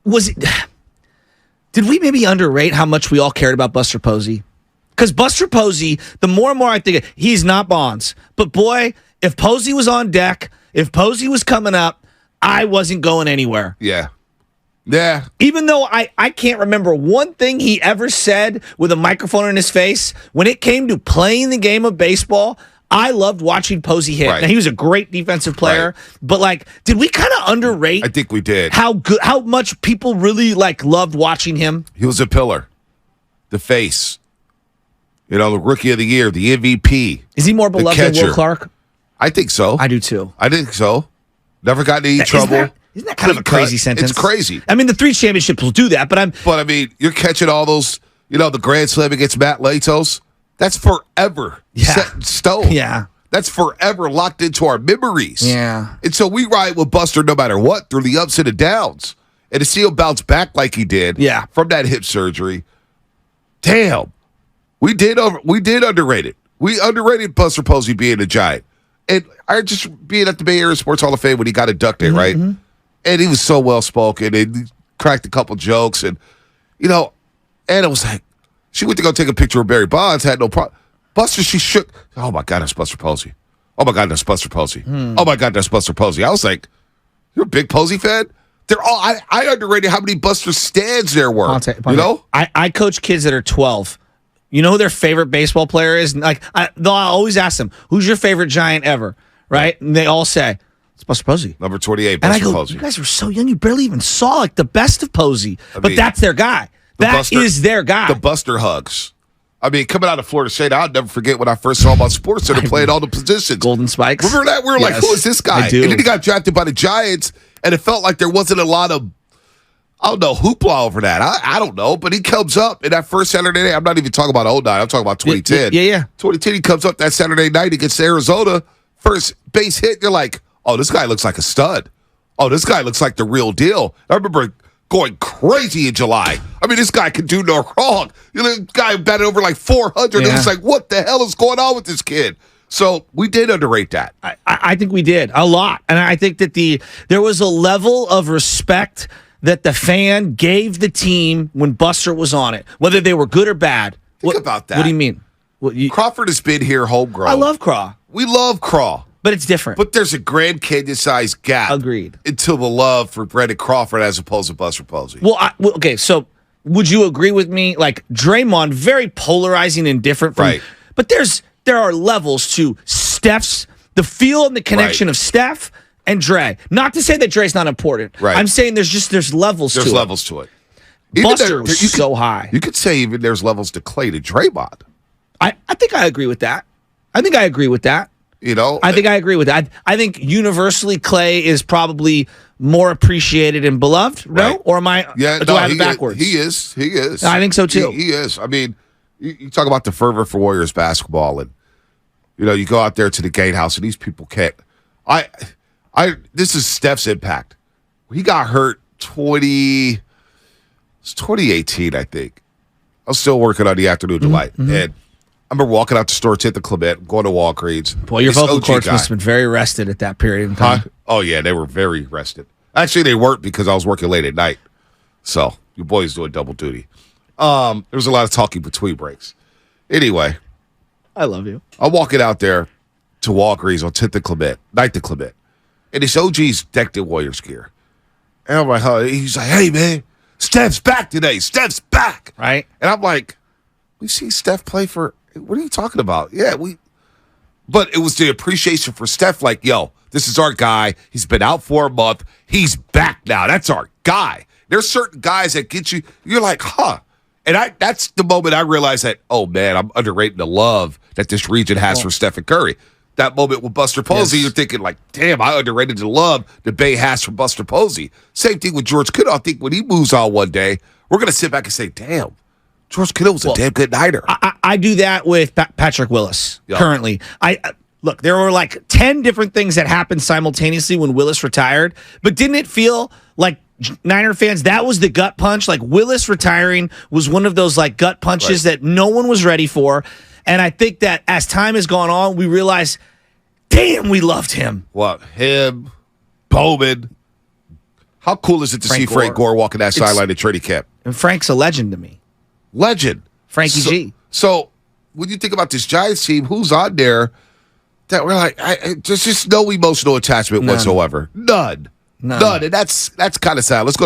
was it? Did we maybe underrate how much we all cared about Buster Posey? Because Buster Posey, the more and more I think, he's not Bonds. But boy, if Posey was on deck, if Posey was coming up, I wasn't going anywhere. Yeah. Yeah. Even though I can't remember one thing he ever said with a microphone in his face, when it came to playing the game of baseball, I loved watching Posey hit. Right. Now, he was a great defensive player, but like, did we kind of underrate? I think we did. How much people really loved watching him? He was a pillar, the face, the rookie of the year, the MVP. Is he more beloved than Will Clark? I think so. I do too. I think so. Never got into any trouble. Isn't that kind of a crazy sentence? It's crazy. I mean, the 3 championships will do that, but I mean, you're catching all those, the Grand Slam against Matt Latos. That's forever set in stone. Yeah. That's forever locked into our memories. Yeah. And so we ride with Buster no matter what through the ups and the downs. And to see him bounce back like he did from that hip surgery, damn, we did underrate it. We underrated Buster Posey being a Giant. And I just being at the Bay Area Sports Hall of Fame when he got inducted, right? Mm-hmm. And he was so well-spoken and he cracked a couple jokes. And, Anna was like, she went to go take a picture of Barry Bonds, had no problem. Buster, she shook. Oh, my God, that's Buster Posey. Oh, my God, that's Buster Posey. Oh, my God, that's Buster Posey. I was like, you're a big Posey fan? They're all. I underrated how many Buster stands there were. I coach kids that are 12. You know who their favorite baseball player is? Like, I'll always ask them, who's your favorite Giant ever? Right? And they all say, it's Buster Posey. Number 28, Buster Posey. And I go, you guys were so young, you barely even saw the best of Posey. But that's their guy. That is their guy. The Buster hugs. I mean, coming out of Florida State, I'll never forget when I first saw him on SportsCenter playing all the positions. Golden Spikes. Remember that? We were like, who is this guy? I do. And then he got drafted by the Giants, and it felt like there wasn't a lot of, hoopla over that. I don't know, but he comes up in that first Saturday night. I'm not even talking about 09. I'm talking about 2010. Yeah. 2010, he comes up that Saturday night against Arizona. First base hit, you're like, oh, this guy looks like a stud. Oh, this guy looks like the real deal. I remember going crazy in July. I mean, this guy can do no wrong. The guy batted over like 400. Yeah. And it's like, what the hell is going on with this kid? So we did underrate that. I think we did a lot. And I think that there was a level of respect that the fan gave the team when Buster was on it, whether they were good or bad. Think about that. What do you mean? Crawford has been here homegrown. I love Craw. We love Craw. But it's different. But there's a Grand Canyon-sized gap. Agreed. Until the love for Brandon Crawford as opposed to Buster Posey. Well, okay, so would you agree with me? Like, Draymond, very polarizing and different from... Right. But there are levels to Steph's... The feel and the connection of Steph and Dre. Not to say that Dre's not important. Right. I'm saying there's levels to it. There's levels to it. Buster was so high. You could say even there's levels to Clay to Draymond. I think I agree with that. I think I agree with that. I think universally Clay is probably more appreciated and beloved, no? Right. Or am I? Yeah, do I have it backwards? He is. I think so too. He is. I mean, you talk about the fervor for Warriors basketball, and you go out there to the Gatehouse, and these people can't. This is Steph's impact. He got hurt 2018, I think. I was still working on the Afternoon Delight, and I remember walking out the store, to the Clement, going to Walgreens. Boy, your vocal cords must have been very rested at that period of time. Oh, yeah, they were very rested. Actually, they weren't because I was working late at night. So, your boy's doing double duty. There was a lot of talking between breaks. Anyway. I love you. I'm walking out there to Walgreens on 10th and Clement, 9th and Clement. And this OG's decked in Warriors gear. And I'm like, he's like, hey, man, Steph's back today. Steph's back. Right. And I'm like, we see Steph play for... What are you talking about? Yeah, but it was the appreciation for Steph, like, yo, this is our guy. He's been out for a month. He's back now. That's our guy. There's certain guys that get you, you're like, huh. And that's the moment I realized that, oh, man, I'm underrating the love that this region has for Stephen Curry. That moment with Buster Posey, you're thinking, like, damn, I underrated the love the Bay has for Buster Posey. Same thing with George Kittle. I think when he moves on one day, we're going to sit back and say, damn, George Kittle was a damn good nighter. I do that with Patrick Willis currently. Look, there were like 10 different things that happened simultaneously when Willis retired, but didn't it feel like Niner fans, that was the gut punch? Like Willis retiring was one of those like gut punches that no one was ready for. And I think that as time has gone on, we realize, damn, we loved him. What? Him, Bowman. How cool is it to see Frank Gore walking that sideline at training camp? And Frank's a legend to me. Legend. Frankie G. So when you think about this Giants team, who's on there that we're like, there's just no emotional attachment whatsoever. None. And that's kind of sad. Let's go to